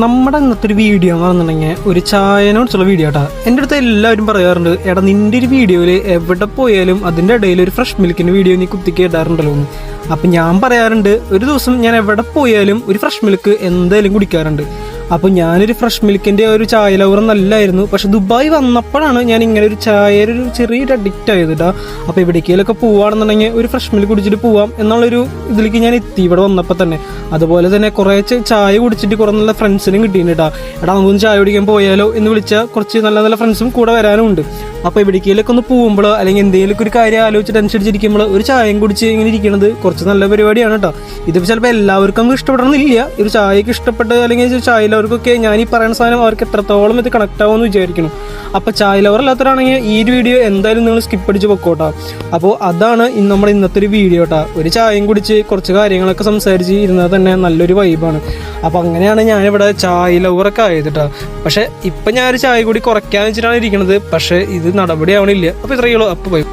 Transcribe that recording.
നമ്മുടെ ഇന്നത്തെ ഒരു വീഡിയോ എന്ന് പറഞ്ഞിട്ടുണ്ടെങ്കിൽ ഒരു ചായനോടുള്ള വീഡിയോ കേട്ടോ. എൻ്റെ അടുത്ത് എല്ലാവരും പറയാറുണ്ട്, എടാ നിൻ്റെ ഒരു വീഡിയോയിൽ എവിടെ പോയാലും അതിൻ്റെ ഇടയിൽ ഒരു ഫ്രഷ് മിൽക്കിൻ്റെ വീഡിയോ നീ കുത്തി കേട്ടാറുണ്ടല്ലോ എന്ന്. അപ്പം ഞാൻ പറയാറുണ്ട്, ഒരു ദിവസം ഞാൻ എവിടെ പോയാലും ഒരു ഫ്രഷ് മിൽക്ക് എന്തായാലും കുടിക്കാറുണ്ട്. അപ്പോൾ ഞാനൊരു ഫ്രഷ് മിൽക്കിൻ്റെ ഒരു ചായ ലവർ നല്ലായിരുന്നു. പക്ഷെ ദുബായ് വന്നപ്പോഴാണ് ഞാൻ ഇങ്ങനെ ഒരു ചായയുടെ ഒരു ചെറിയൊരു അഡിക്റ്റ് ആയത് കേട്ടോ. അപ്പോൾ എവിടേക്കെങ്കിലൊക്കെ പോവുകയാണെന്നുണ്ടെങ്കിൽ ഒരു ഫ്രഷ് മിൽക്ക് കുടിച്ചിട്ട് പോവാം എന്നുള്ളൊരു ഇതിലേക്ക് ഞാൻ എത്തി ഇവിടെ വന്നപ്പോൾ തന്നെ. അതുപോലെ തന്നെ കുറേ ചായ കുടിച്ചിട്ട് കുറേ നല്ല ഫ്രണ്ട്സിനും കിട്ടിയിട്ടുണ്ട് കേട്ടോ. എടാ നമുക്കൊന്ന് ചായ കുടിക്കാൻ പോയാലോ എന്ന് വിളിച്ചാൽ കുറച്ച് നല്ല നല്ല ഫ്രണ്ട്സും കൂടെ വരാനും ഉണ്ട്. അപ്പോൾ എവിടേക്കെങ്കിലൊക്കെ ഒന്ന് പോകുമ്പോൾ അല്ലെങ്കിൽ എന്തെങ്കിലുമൊക്കെ ഒരു കാര്യം ആലോചിച്ച് ടെൻഷൻ അടിച്ചിരിക്കുമ്പോൾ ഒരു ചായയും കുടിച്ച് ഇങ്ങനെ ഇരിക്കുന്നത് കുറച്ച് നല്ല പരിപാടിയാണ് കേട്ടോ. ഇതിപ്പോൾ ചിലപ്പോൾ എല്ലാവർക്കും ഇഷ്ടപ്പെടണമെന്നില്ല. ഒരു ചായക്ക് ഇഷ്ടപ്പെട്ട് അല്ലെങ്കിൽ ചായ ലവർക്കൊക്കെ ഞാൻ ഈ പറയുന്ന സാധനം അവർക്ക് എത്രത്തോളം ഇത് കണക്ട് ആവുമെന്ന് വിചാരിക്കണം. അപ്പോൾ ചായ ലവർ അല്ലാത്തവരാണെങ്കിൽ ഈ ഒരു വീഡിയോ എന്തായാലും നിങ്ങൾ സ്കിപ്പ് അടിച്ച് പൊക്കോട്ടോ. അപ്പോൾ അതാണ് നമ്മുടെ ഇന്നത്തെ ഒരു വീഡിയോ കേട്ടോ. ഒരു ചായയും കുടിച്ച് കുറച്ച് കാര്യങ്ങളൊക്കെ സംസാരിച്ച് ഇരുന്നാൽ തന്നെ നല്ലൊരു വൈബാണ്. അപ്പോൾ അങ്ങനെയാണ് ഞാനിവിടെ ചായ ലവറൊക്കെ ആയത് കേട്ടോ. പക്ഷേ ഇപ്പം ഞാനൊരു ചായ കൂടി കുറയ്ക്കാന്ന് വെച്ചിട്ടാണ് ഇരിക്കുന്നത്. പക്ഷേ ഇത് നടപടി ആവണില്ല. അപ്പോൾ ഇത്രയേ ഉള്ളൂ. അപ്പോൾ പോയി.